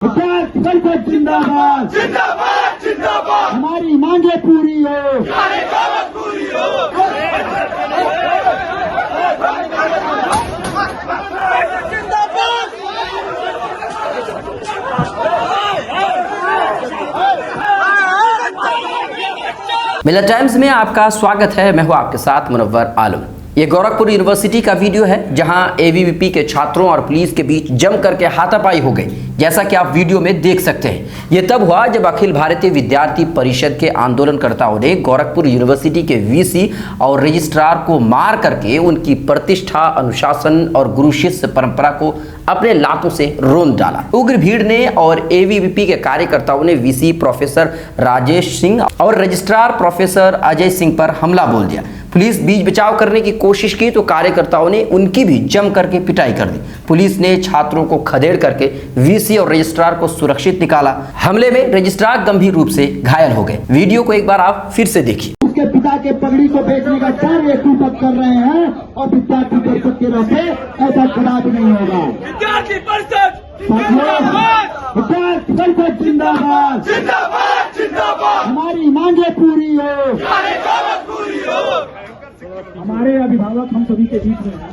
जिंदाबाद जिंदाबाद जिंदाबाद, हमारी मांगे पूरी हो, हमारी कामत पूरी हो। मिलत टाइम्स में आपका स्वागत है। मैं हूं आपके साथ मुनव्वर आलम। ये गोरखपुर यूनिवर्सिटी का वीडियो है जहां एबीवीपी के छात्रों और पुलिस के बीच जम करके हाथापाई हो गई, जैसा कि आप वीडियो में देख सकते हैं। ये तब हुआ जब अखिल भारतीय विद्यार्थी परिषद के आंदोलनकर्ताओं ने गोरखपुर यूनिवर्सिटी के वीसी और रजिस्ट्रार को मार करके उनकी प्रतिष्ठा, अनुशासन और गुरु शिष्य परंपरा को अपने लातों से रोंद डाला। उग्र भीड़ ने और एबीवीपी के कार्यकर्ताओं ने वीसी प्रोफेसर राजेश सिंह और रजिस्ट्रार प्रोफेसर अजय सिंह पर हमला बोल दिया। पुलिस बीच बचाव करने की कोशिश की तो कार्यकर्ताओं ने उनकी भी जम करके पिटाई कर दी। पुलिस ने छात्रों को खदेड़ करके वीसी और रजिस्ट्रार को सुरक्षित निकाला। हमले में रजिस्ट्रार गंभीर रूप से घायल हो गए। वीडियो को एक बार आप फिर से देखिए। उसके पिता के पगड़ी को बेचने का कार्य सूचक कर रहे हैं और विद्यार्थी परिषद के रहते ऐसा खड़ा भी नहीं होगा। विद्यार्थी परिषद विद्यार्थी परिषद जिंदाबाद जिंदाबाद जिंदाबाद, हमारी मांगे पूरी हो, हमारी कामत पूरी हो। हमारे अभिभावक हम सभी के बीच में हैं।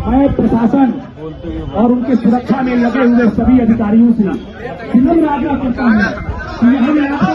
मैं प्रशासन और उनके सुरक्षा में लगे हुए सभी अधिकारियों से विनम्र आग्रह करता हूं कि हम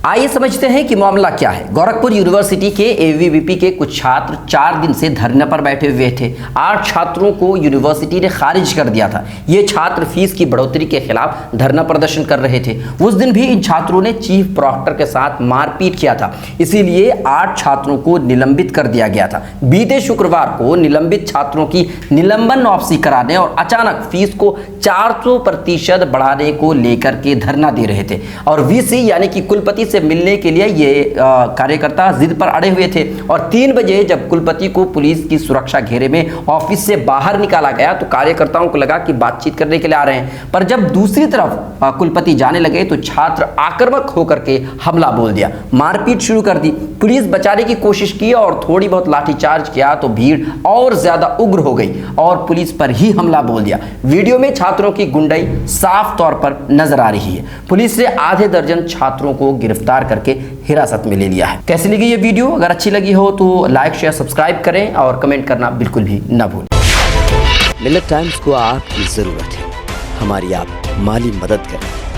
आइए समझते हैं कि मामला क्या है। गोरखपुर यूनिवर्सिटी के एबीवीपी के कुछ छात्र 4 दिन से धरने पर बैठे हुए थे। 8 छात्रों को यूनिवर्सिटी ने खारिज कर दिया था। ये छात्र फीस की बढ़ोतरी के खिलाफ धरना प्रदर्शन कर रहे थे। उस दिन भी इन छात्रों ने चीफ प्रॉक्टर के साथ मारपीट किया था, इसीलिए 8 छात्रों को निलंबित कर दिया गया था। बीते शुक्रवार को निलंबित छात्रों की निलंबन वापसी कराने और अचानक फीस को 400% बढ़ाने को लेकर के धरना दे रहे थे और वीसी यानी कि कुलपति से मिलने के लिए ये कार्यकर्ता जिद पर अड़े हुए थे और 3 बजे जब कुलपति को पुलिस की सुरक्षा घेरे में ऑफिस से बाहर निकाला गया तो कार्यकर्ताओं को लगा कि बातचीत करने के लिए आ रहे हैं, पर जब दूसरी तरफ कुलपति जाने लगे तो छात्र आक्रामक होकर के हमला बोल दिया, मारपीट शुरू कर दी। पुलिस बचाने की कोशिश की और थोड़ी बहुत लाठीचार्ज किया तो भीड़ और ज्यादा उग्र हो गई और पुलिस पर ही हमला बोल दिया। वीडियो में छात्रों की गुंडाई साफ तौर पर नजर आ रही है। पुलिस ने आधे दर्जन छात्रों को गिरफ्तार करके हिरासत में ले लिया है। कैसी लगी ये वीडियो? अगर अच्छी लगी हो तो लाइक शेयर सब्सक्राइब करें और कमेंट करना बिल्कुल भी ना भूलें। मिलत टाइम्स को आपकी जरूरत है, हमारी आप माली मदद करें।